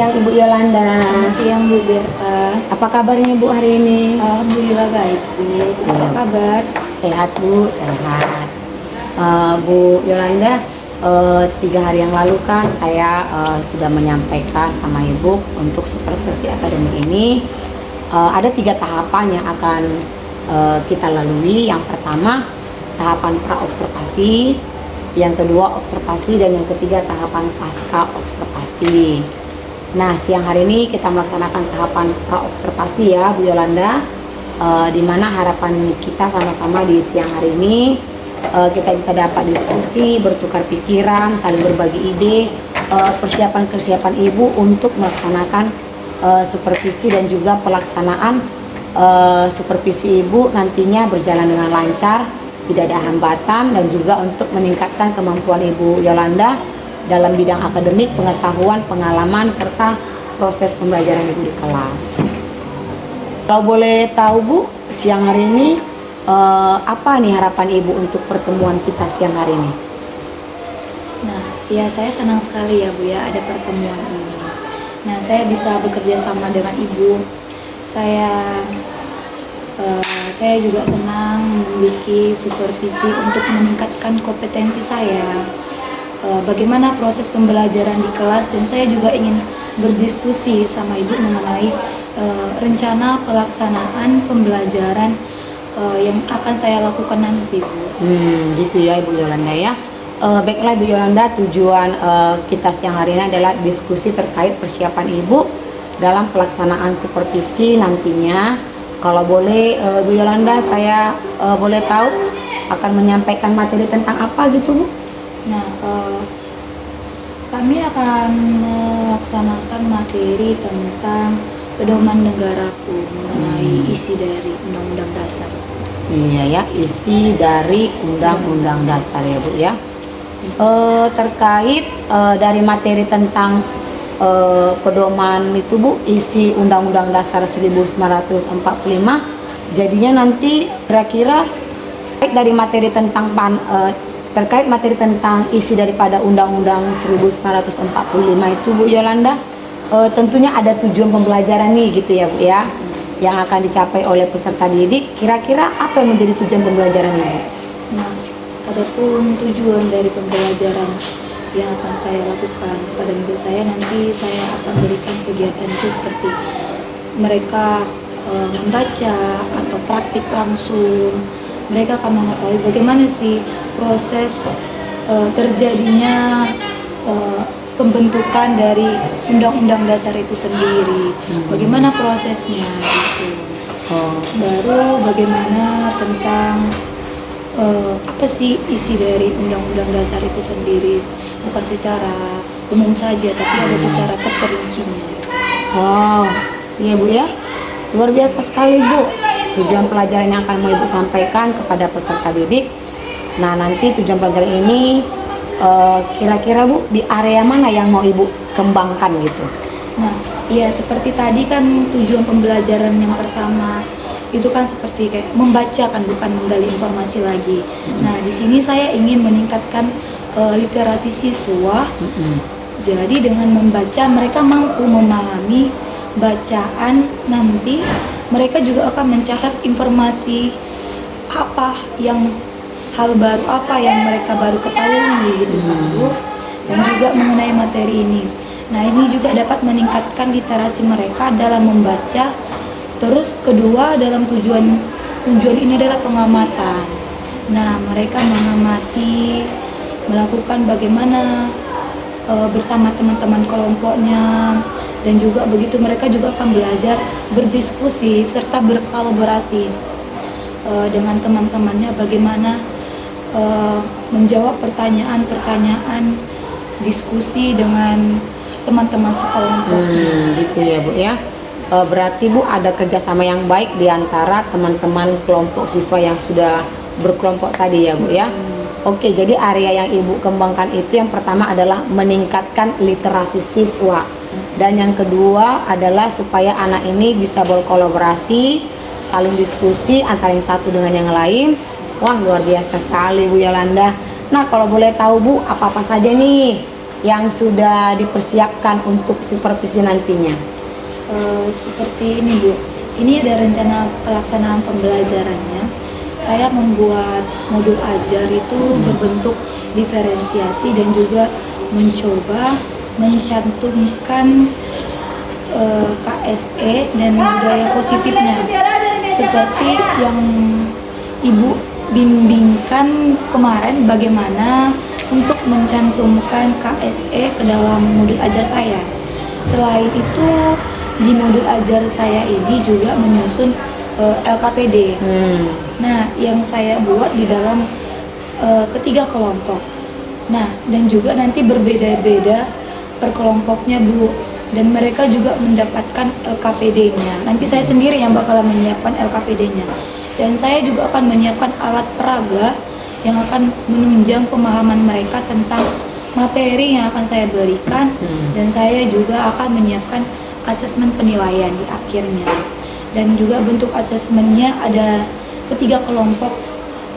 Yang Ibu Yolanda. Selamat siang Bu Berta. Apa kabarnya Bu hari ini? Alhamdulillah baik Bu. Apa kabar? Sehat Bu, sehat. Bu Yolanda, 3 hari yang lalu kan saya sudah menyampaikan sama Ibu untuk supervisi akademik ini ada 3 tahapan yang akan kita lalui. Yang pertama tahapan pra-observasi, yang kedua observasi, dan yang ketiga tahapan pasca observasi. Nah, siang hari ini kita melaksanakan tahapan pra-observasi ya Bu Yolanda, di mana harapan kita sama-sama di siang hari ini kita bisa dapat diskusi, bertukar pikiran, saling berbagi ide, persiapan-persiapan Ibu untuk melaksanakan supervisi dan juga pelaksanaan supervisi Ibu nantinya berjalan dengan lancar, tidak ada hambatan, dan juga untuk meningkatkan kemampuan Ibu Yolanda dalam bidang akademik, pengetahuan, pengalaman, serta proses pembelajaran Ibu di kelas. Kalau boleh tahu Bu, siang hari ini apa nih harapan Ibu untuk pertemuan kita siang hari ini? Nah, ya saya senang sekali ya Bu ya ada pertemuan ini. Nah, saya bisa bekerja sama dengan Ibu. Saya juga senang memiliki supervisi untuk meningkatkan kompetensi saya. Bagaimana proses pembelajaran di kelas, dan saya juga ingin berdiskusi sama Ibu mengenai rencana pelaksanaan pembelajaran yang akan saya lakukan nanti Bu. Gitu ya Ibu Yolanda ya. Baiklah Ibu Yolanda, tujuan kita siang hari ini adalah diskusi terkait persiapan Ibu dalam pelaksanaan supervisi nantinya. Kalau boleh Bu Yolanda, saya boleh tahu akan menyampaikan materi tentang apa gitu Bu? Nah, kami akan melaksanakan materi tentang pedoman negaraku mengenai isi dari Undang-Undang Dasar. Iya ya, isi dari Undang-Undang Dasar ya Bu ya. Terkait dari materi tentang pedoman itu Bu, isi Undang-Undang Dasar 1945, jadinya nanti kira-kira dari materi tentang terkait materi tentang isi daripada Undang-Undang 1945 itu Bu Yolanda, tentunya ada tujuan pembelajaran nih gitu ya Bu ya, yang akan dicapai oleh peserta didik. Kira-kira apa yang menjadi tujuan pembelajaran ini? Nah, adapun tujuan dari pembelajaran yang akan saya lakukan pada minggu saya, nanti saya akan berikan kegiatan itu seperti mereka membaca atau praktik langsung. Mereka akan mengetahui bagaimana sih proses terjadinya pembentukan dari Undang-Undang Dasar itu sendiri, bagaimana prosesnya gitu. Baru bagaimana tentang apa sih isi dari Undang-Undang Dasar itu sendiri, bukan secara umum saja tapi ada secara terperincinya. Oh iya Bu ya, luar biasa sekali Bu tujuan pelajaran yang akan mau Ibu sampaikan kepada peserta didik. Nah, nanti tujuan pelajaran ini kira-kira Bu di area mana yang mau Ibu kembangkan gitu? Nah, ya seperti tadi kan tujuan pembelajaran yang pertama itu kan seperti kayak membaca kan, bukan menggali informasi lagi. Nah, di sini saya ingin meningkatkan literasi siswa. Jadi dengan membaca mereka mampu memahami bacaan, nanti mereka juga akan mencatat informasi hal baru apa yang mereka baru ketahui gitu kan Bu. Dan juga mengenai materi ini. Nah, ini juga dapat meningkatkan literasi mereka dalam membaca. Terus kedua, dalam tujuan ini adalah pengamatan. Nah, mereka mengamati, melakukan bagaimana bersama teman-teman kelompoknya, dan juga begitu mereka juga akan belajar berdiskusi serta berkolaborasi dengan teman-temannya, bagaimana menjawab pertanyaan-pertanyaan, diskusi dengan teman-teman sekelompok. Gitu ya Bu ya. Berarti Bu ada kerjasama yang baik di antara teman-teman kelompok siswa yang sudah berkelompok tadi ya Bu ya. Oke, jadi area yang Ibu kembangkan itu yang pertama adalah meningkatkan literasi siswa, dan yang kedua adalah supaya anak ini bisa berkolaborasi, saling diskusi antara yang satu dengan yang lain. Wah, luar biasa sekali Bu Yolanda. Nah, kalau boleh tahu Bu, apa-apa saja nih yang sudah dipersiapkan untuk supervisi nantinya? Seperti ini Bu, ini ada rencana pelaksanaan pembelajarannya. Saya membuat modul ajar itu berbentuk diferensiasi dan juga mencoba mencantumkan KSE dan budaya positifnya seperti yang Ibu bimbingkan kemarin, bagaimana untuk mencantumkan KSE ke dalam modul ajar saya. Selain itu, di modul ajar saya ini juga menyusun LKPD. Nah, yang saya buat di dalam ketiga kelompok. Nah, dan juga nanti berbeda-beda per kelompoknya Bu, dan mereka juga mendapatkan LKPD-nya. Nanti saya sendiri yang bakalan menyiapkan LKPD-nya, dan saya juga akan menyiapkan alat peraga yang akan menunjang pemahaman mereka tentang materi yang akan saya berikan, dan saya juga akan menyiapkan asesmen penilaian di akhirnya. Dan juga bentuk asesmennya ada ketiga kelompok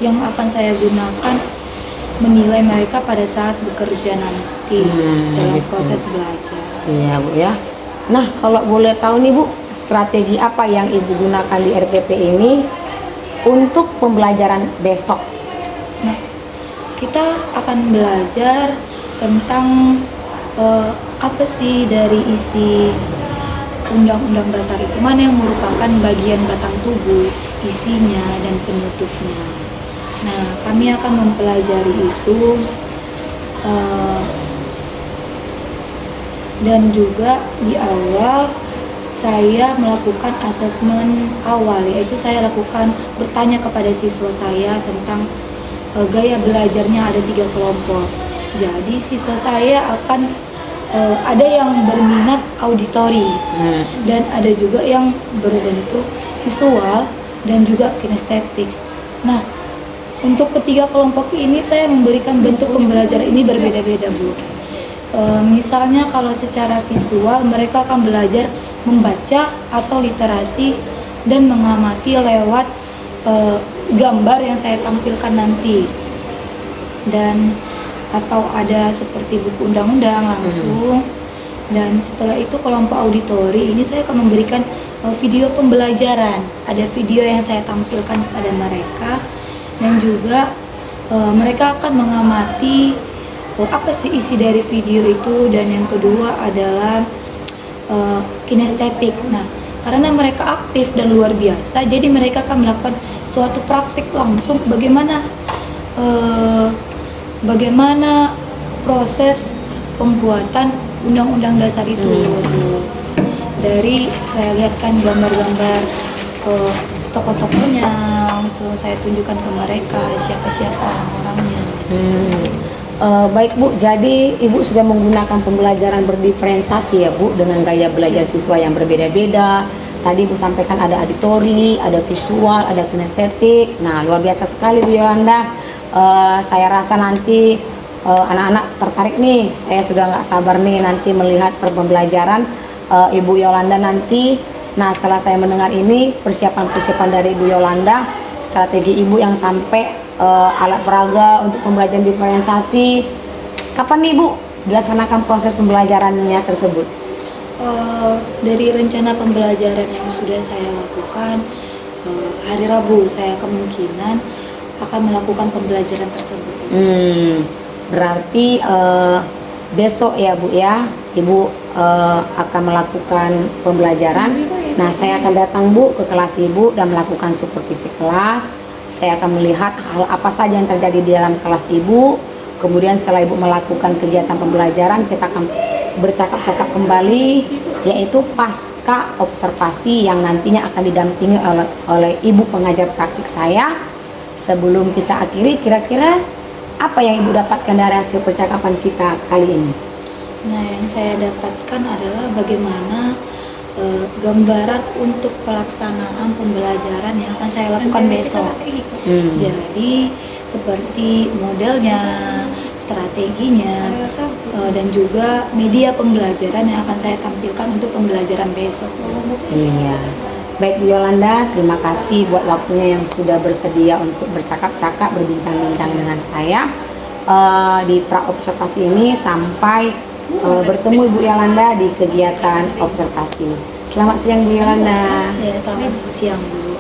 yang akan saya gunakan menilai mereka pada saat bekerja nanti dalam proses belajar. Iya Bu ya. Nah, kalau boleh tahu nih Bu, strategi apa yang Ibu gunakan di RPP ini untuk pembelajaran besok? Nah, kita akan belajar tentang apa sih dari isi Undang-Undang Dasar itu, mana yang merupakan bagian batang tubuh, isinya, dan penutupnya. Nah, kami akan mempelajari itu dan juga di awal saya melakukan asesmen awal, yaitu saya lakukan bertanya kepada siswa saya tentang gaya belajarnya. Ada 3 kelompok. Jadi siswa saya akan ada yang berminat auditori dan ada juga yang berbentuk visual dan juga kinestetik. Nah, untuk ketiga kelompok ini saya memberikan bentuk pembelajaran ini berbeda-beda Bu. Misalnya kalau secara visual mereka akan belajar membaca atau literasi dan mengamati lewat gambar yang saya tampilkan nanti, dan atau ada seperti buku undang-undang langsung. Dan setelah itu kelompok auditori ini saya akan memberikan video pembelajaran, ada video yang saya tampilkan kepada mereka, dan juga mereka akan mengamati apa sih isi dari video itu. Dan yang kedua adalah kinestetik. Nah, karena mereka aktif dan luar biasa, jadi mereka akan melakukan suatu praktik langsung bagaimana proses pembuatan Undang-Undang Dasar itu. Dari saya lihatkan gambar-gambar tokoh-tokohnya, langsung saya tunjukkan ke mereka siapa-siapa orang-orangnya. Baik Bu, jadi Ibu sudah menggunakan pembelajaran berdiferensiasi ya Bu, dengan gaya belajar siswa yang berbeda-beda. Tadi Bu sampaikan ada auditori, ada visual, ada kinestetik. Nah, luar biasa sekali Bu Yolanda. Saya rasa nanti anak-anak tertarik nih. Saya sudah nggak sabar nih nanti melihat pembelajaran Ibu Yolanda nanti. Nah, setelah saya mendengar ini persiapan-persiapan dari Ibu Yolanda, strategi Ibu yang sampai alat peraga untuk pembelajaran diferensiasi, kapan nih Bu dilaksanakan proses pembelajarannya tersebut? Dari rencana pembelajaran yang sudah saya lakukan, hari Rabu saya kemungkinan akan melakukan pembelajaran tersebut. Berarti besok ya Bu ya, Ibu akan melakukan pembelajaran. Nah, saya akan datang Bu ke kelas Ibu dan melakukan supervisi kelas. Saya akan melihat hal apa saja yang terjadi di dalam kelas Ibu. Kemudian setelah Ibu melakukan kegiatan pembelajaran, kita akan bercakap-cakap kembali, yaitu pasca observasi yang nantinya akan didampingi oleh Ibu pengajar praktik saya. Sebelum kita akhiri, kira-kira apa yang Ibu dapatkan dari hasil percakapan kita kali ini? Nah, yang saya dapatkan adalah bagaimana gambaran untuk pelaksanaan pembelajaran yang akan saya lakukan besok. Jadi seperti modelnya, strateginya, dan juga media pembelajaran yang akan saya tampilkan untuk pembelajaran besok. Iya. Baik Bu Yolanda, terima kasih buat waktunya yang sudah bersedia untuk bercakap-cakap, berbincang-bincang dengan saya. di pra observasi ini sampai bertemu Ibu Yolanda di kegiatan observasi. Selamat siang Bu Yolanda. Ya, selamat siang Bu.